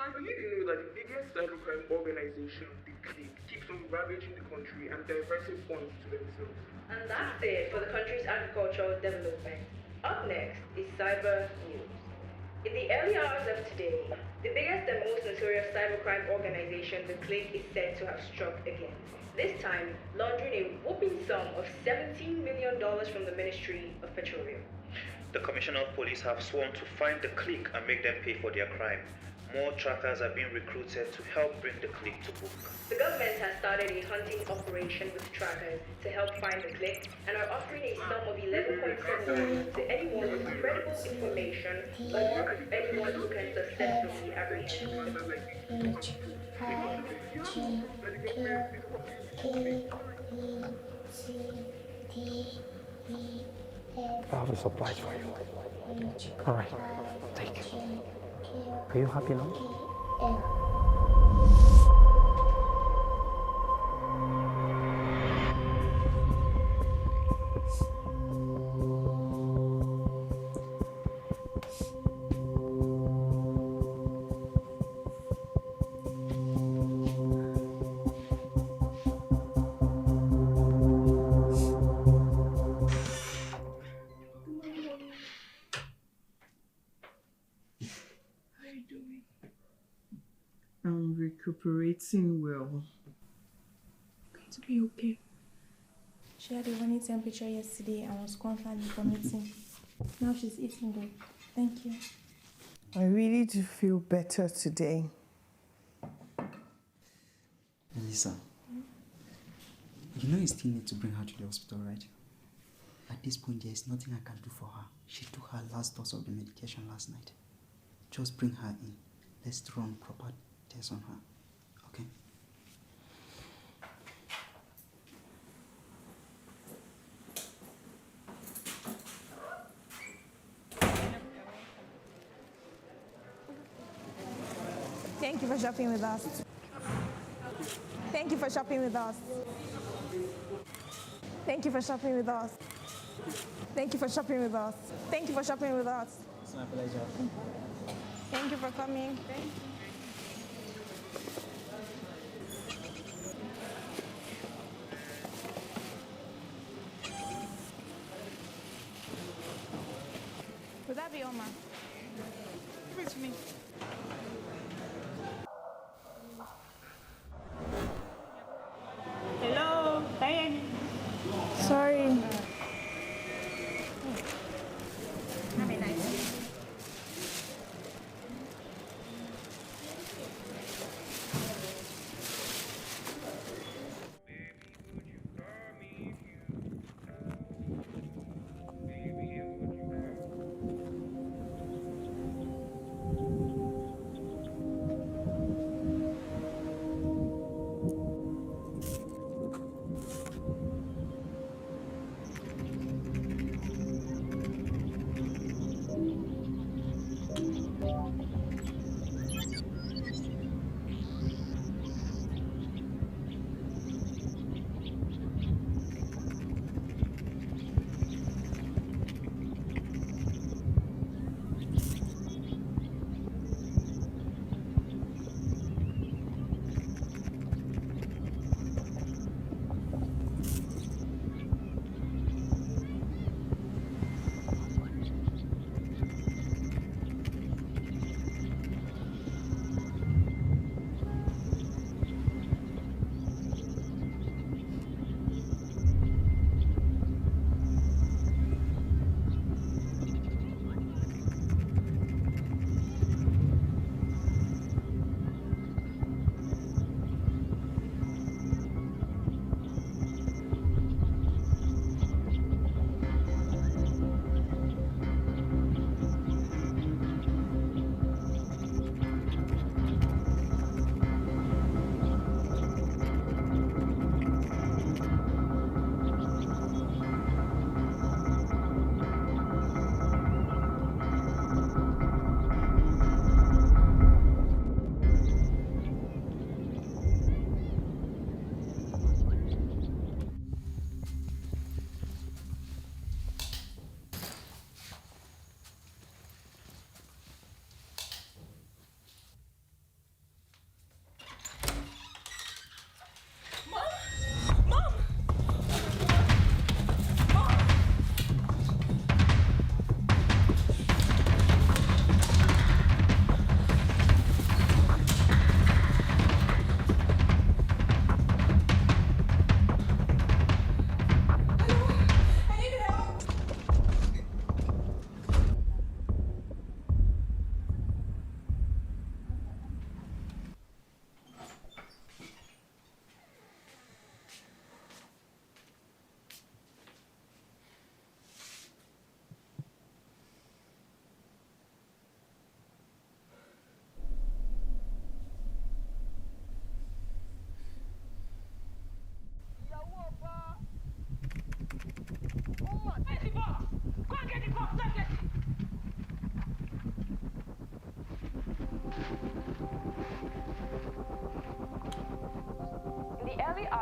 So I believe you know that the biggest cybercrime organization, the Clique, keeps on ravaging the country and diverting funds to themselves. And that's it for the country's agricultural development. Up next is Cyber News. In the early hours of today, the biggest and most notorious cybercrime organization, the Clique, is said to have struck again. This time, laundering a whopping sum of $17 million from the Ministry of Petroleum. The Commissioner of Police have sworn to find the Clique and make them pay for their crime. More trackers are being recruited to help bring the Clique to book. The government has started a hunting operation with trackers to help find the Clique and are offering a sum of 11.7 million to anyone with credible information or anyone who can successfully apprehend them. I have a surprise for you. All right, take it. Are you happy now? I'm recuperating well. It's going to be okay. She had a running temperature yesterday and was constantly vomiting. Now she's eating good. Thank you. I really do feel better today. Melissa, you know you still need to bring her to the hospital, right? At this point, there is nothing I can do for her. She took her last dose of the medication last night. Just bring her in. Let's run proper tests on her, okay? Thank you for shopping with us. Thank you for shopping with us. Thank you for shopping with us. Thank you for shopping with us. Thank you for shopping with us. It's my pleasure. Thank you for coming. Thank you. Would that be all, ma? Give it to me. Hello, Diane. Sorry. Have a nice day.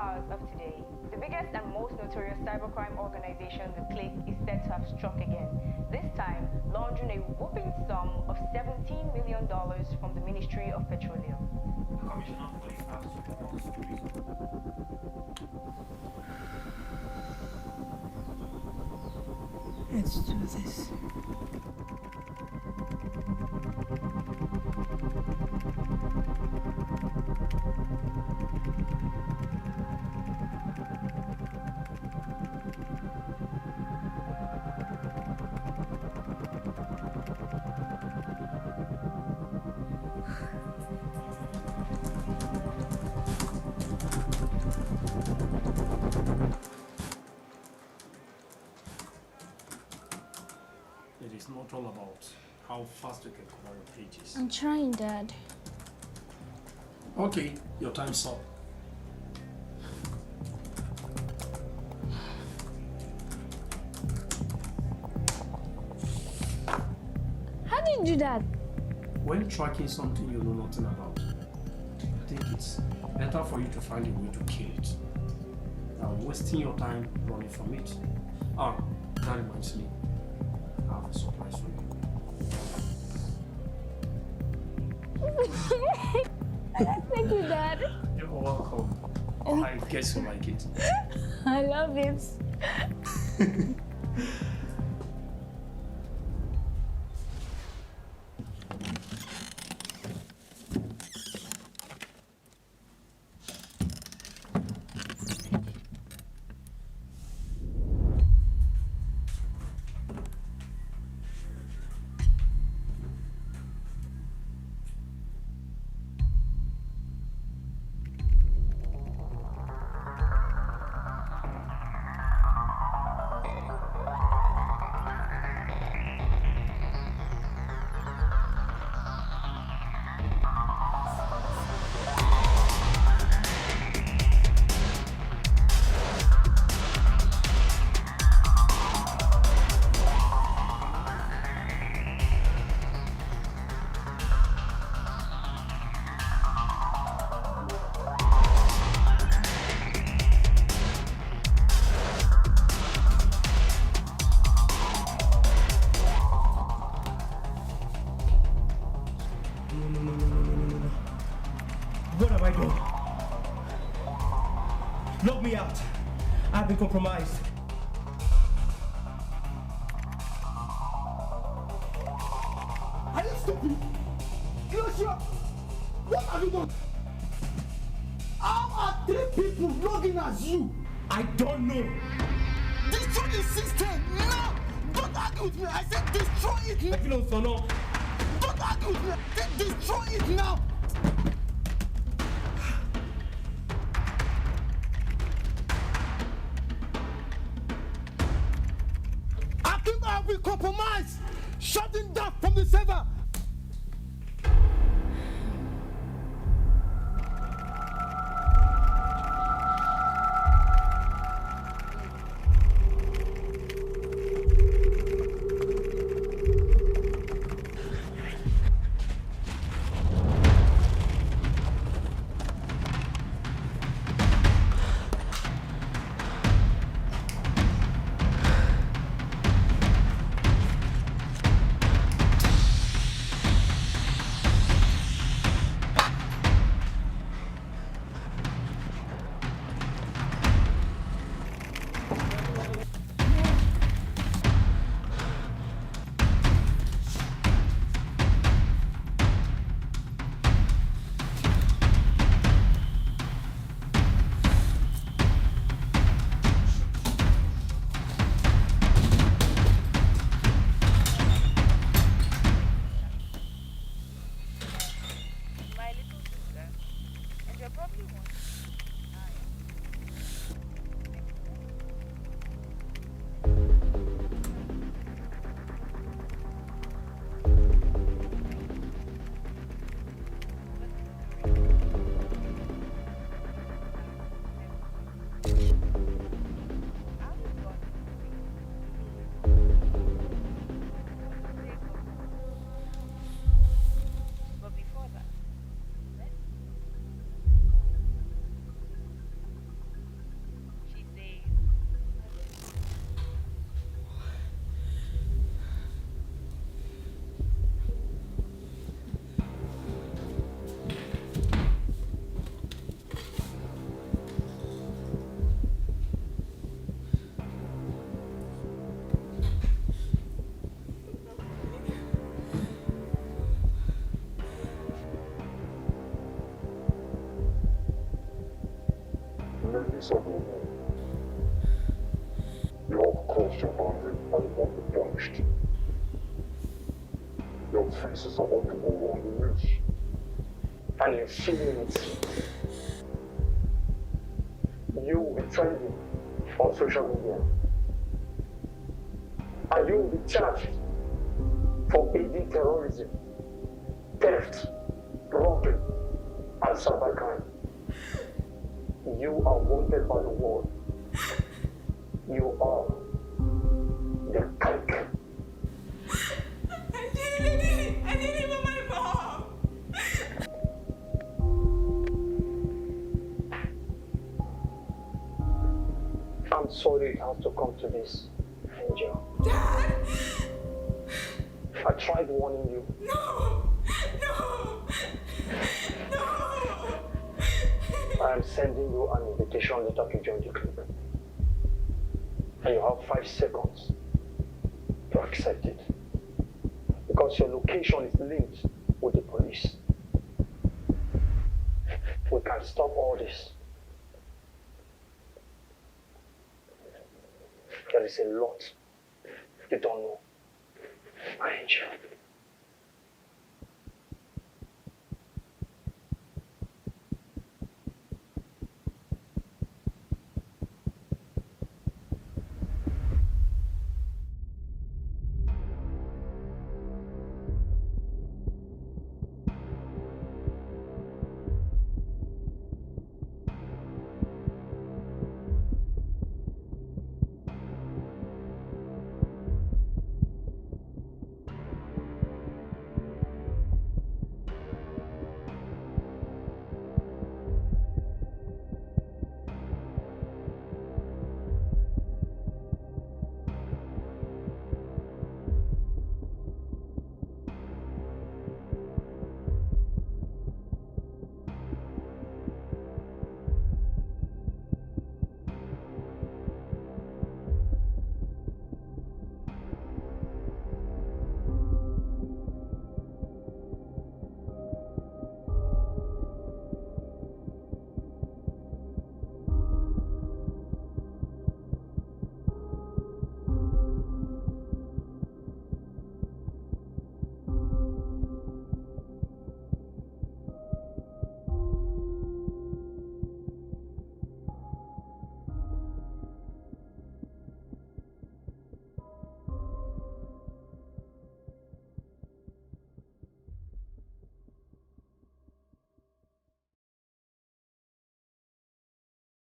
hours of today, the biggest and most notorious cybercrime organization, the Clique, is said to have struck again, this time laundering a whopping sum of $17 million from the Ministry of Petroleum. The Commissioner of Police has Let's do this. It is not all about how fast you can cover your pages. I'm trying, Dad. Okay, your time's up. How did you do that? When tracking something you know nothing about, I think it's better for you to find a way to kill it than wasting your time running from it. Ah, that reminds me, I have a surprise for you. Thank you, Dad. You're welcome. I guess you like it. I love it. What have I done? Lock me out. I've been compromised. Are you stupid? Joshua, what have you done? How are 3 people logging as you? I don't know. Destroy the system now! Don't argue with me. I said destroy it now. Don't argue with me. I said destroy it now. I think I will compromise. Shutting down from the server. service of your name. You have crossed your boundary and won't be punished. Your faces are about to go on the news. And in a few minutes, you will be trending on social media. And you will be charged for aiding terrorism, theft, robbery, and cybercrime. You are wanted by the world. You are the clique. I didn't even my mom. I'm sorry it has to come to this, Angel. Dad! I tried warning you. No! No! No! I am sending you an invitation letter to join the clique. And you have 5 seconds to accept it. Because your location is linked with the police. We can stop all this. There is a lot you don't know, my angel.